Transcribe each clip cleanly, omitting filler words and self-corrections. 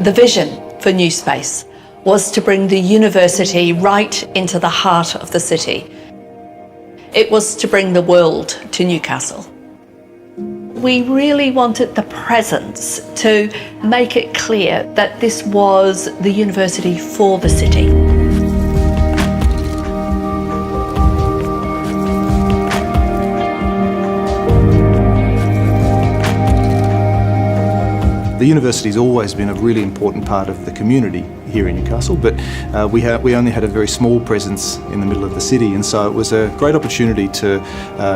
The vision for NUspace was to bring the university right into the heart of the city. It was to bring the world to Newcastle. We really wanted the presence to make it clear that this was the university for the city. The university's always been a really important part of the community here in Newcastle, but we only had a very small presence in the middle of the city, and so it was a great opportunity to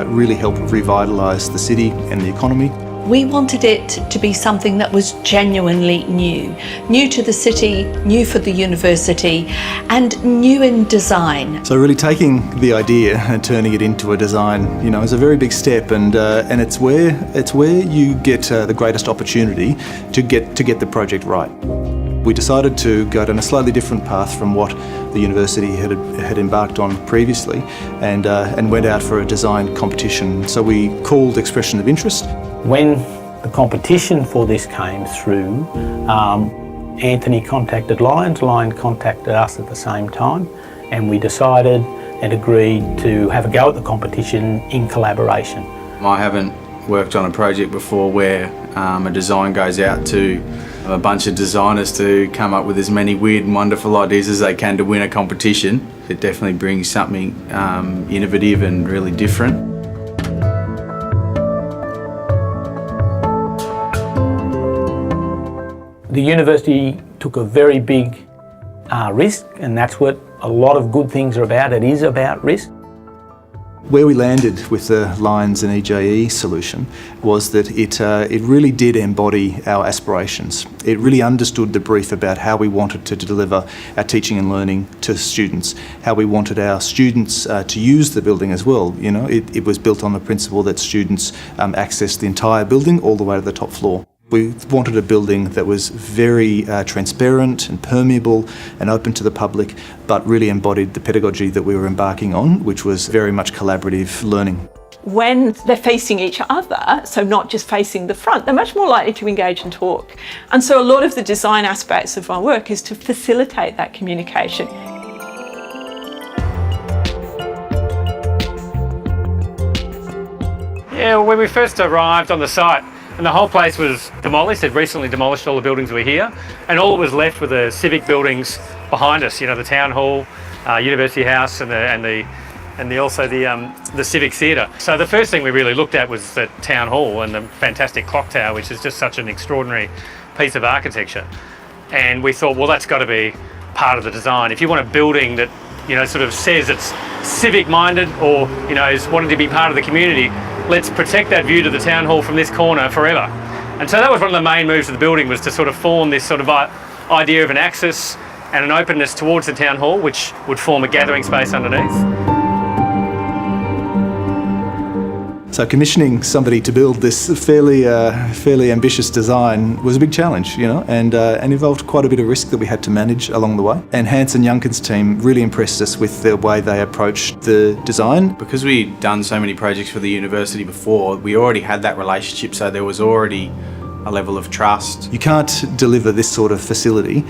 really help revitalise the city and the economy. We wanted it to be something that was genuinely new to the city, new for the university, and new in design. So really taking the idea and turning it into a design, you know, is a very big step, and it's where you get the greatest opportunity to get the project right. We decided to go down a slightly different path from what the university had embarked on previously, and went out for a design competition. So we called expression of interest. When the competition for this came through, Anthony contacted Lyons, Lyons contacted us at the same time, and we decided and agreed to have a go at the competition in collaboration. I haven't worked on a project before where a design goes out to a bunch of designers to come up with as many weird and wonderful ideas as they can to win a competition. It definitely brings something innovative and really different. The university took a very big risk, and that's what a lot of good things are about. It is about risk. Where we landed with the Lyons and EJE solution was that it really did embody our aspirations. It really understood the brief about how we wanted to deliver our teaching and learning to students, how we wanted our students to use the building as well. You know, it was built on the principle that students access the entire building all the way to the top floor. We wanted a building that was very transparent and permeable and open to the public, but really embodied the pedagogy that we were embarking on, which was very much collaborative learning. When they're facing each other, so not just facing the front, they're much more likely to engage and talk. And so a lot of the design aspects of our work is to facilitate that communication. Yeah, well, when we first arrived on the site, and the whole place was demolished. They'd recently demolished all the buildings that were here, and all that was left were the civic buildings behind us. You know, the town hall, University House, and also the civic theatre. So the first thing we really looked at was the town hall and the fantastic clock tower, which is just such an extraordinary piece of architecture. And we thought, well, that's got to be part of the design. If you want a building that, you know, sort of says it's civic-minded or, you know, is wanting to be part of the community, let's protect that view to the town hall from this corner forever. And so that was one of the main moves of the building, was to sort of form this sort of idea of an axis and an openness towards the town hall, which would form a gathering space underneath. So commissioning somebody to build this fairly ambitious design was a big challenge, you know, and involved quite a bit of risk that we had to manage along the way. And Hans and Youngkin's team really impressed us with the way they approached the design. Because we'd done so many projects for the university before, we already had that relationship, so there was already a level of trust. You can't deliver this sort of facility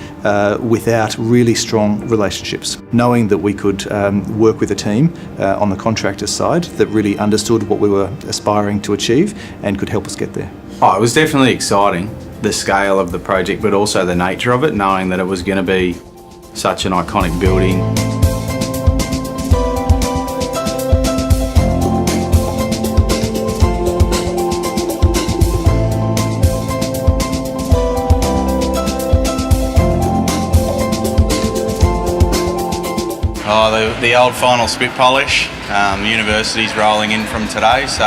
without really strong relationships. Knowing that we could work with a team on the contractor side that really understood what we were aspiring to achieve and could help us get there. Oh, it was definitely exciting, the scale of the project, but also the nature of it, knowing that it was going to be such an iconic building. Oh, the old final spit polish. The university's rolling in from today, so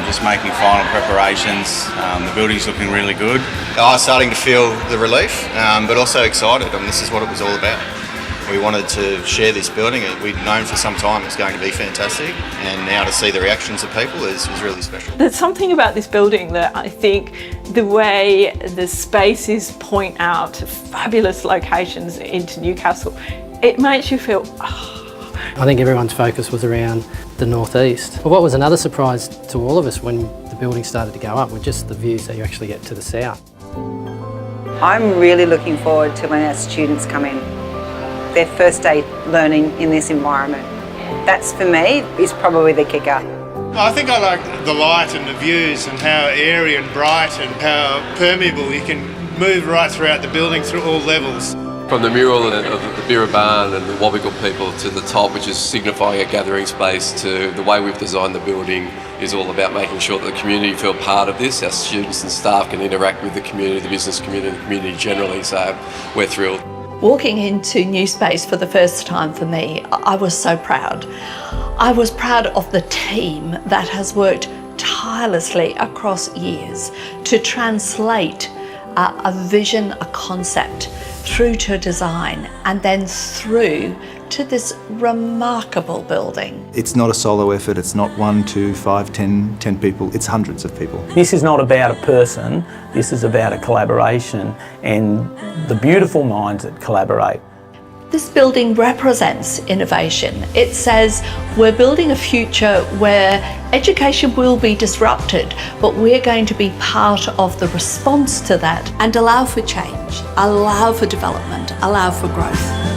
just making final preparations. The building's looking really good. I was starting to feel the relief, but also excited. I mean, this is what it was all about. We wanted to share this building. We'd known for some time it was going to be fantastic, and now to see the reactions of people is really special. There's something about this building that I think the way the spaces point out fabulous locations into Newcastle, it makes you feel, I think everyone's focus was around the northeast. But what was another surprise to all of us when the building started to go up were just the views that you actually get to the south. I'm really looking forward to when our students come in. Their first day learning in this environment. That's, for me, is probably the kicker. I think I like the light and the views and how airy and bright and how permeable you can move right throughout the building through all levels. From the mural of the Birra Barn and the Wobbegal people to the top, which is signifying a gathering space, to the way we've designed the building is all about making sure that the community feel part of this. Our students and staff can interact with the community, the business community, and the community generally, so we're thrilled. Walking into NUspace for the first time for me, I was so proud. I was proud of the team that has worked tirelessly across years to translate a vision, a concept, through to design, and then through to this remarkable building. It's not a solo effort, it's not 1, 2, 5, 10 people, it's hundreds of people. This is not about a person, this is about a collaboration and the beautiful minds that collaborate. This building represents innovation. It says we're building a future where education will be disrupted, but we're going to be part of the response to that and allow for change, allow for development, allow for growth.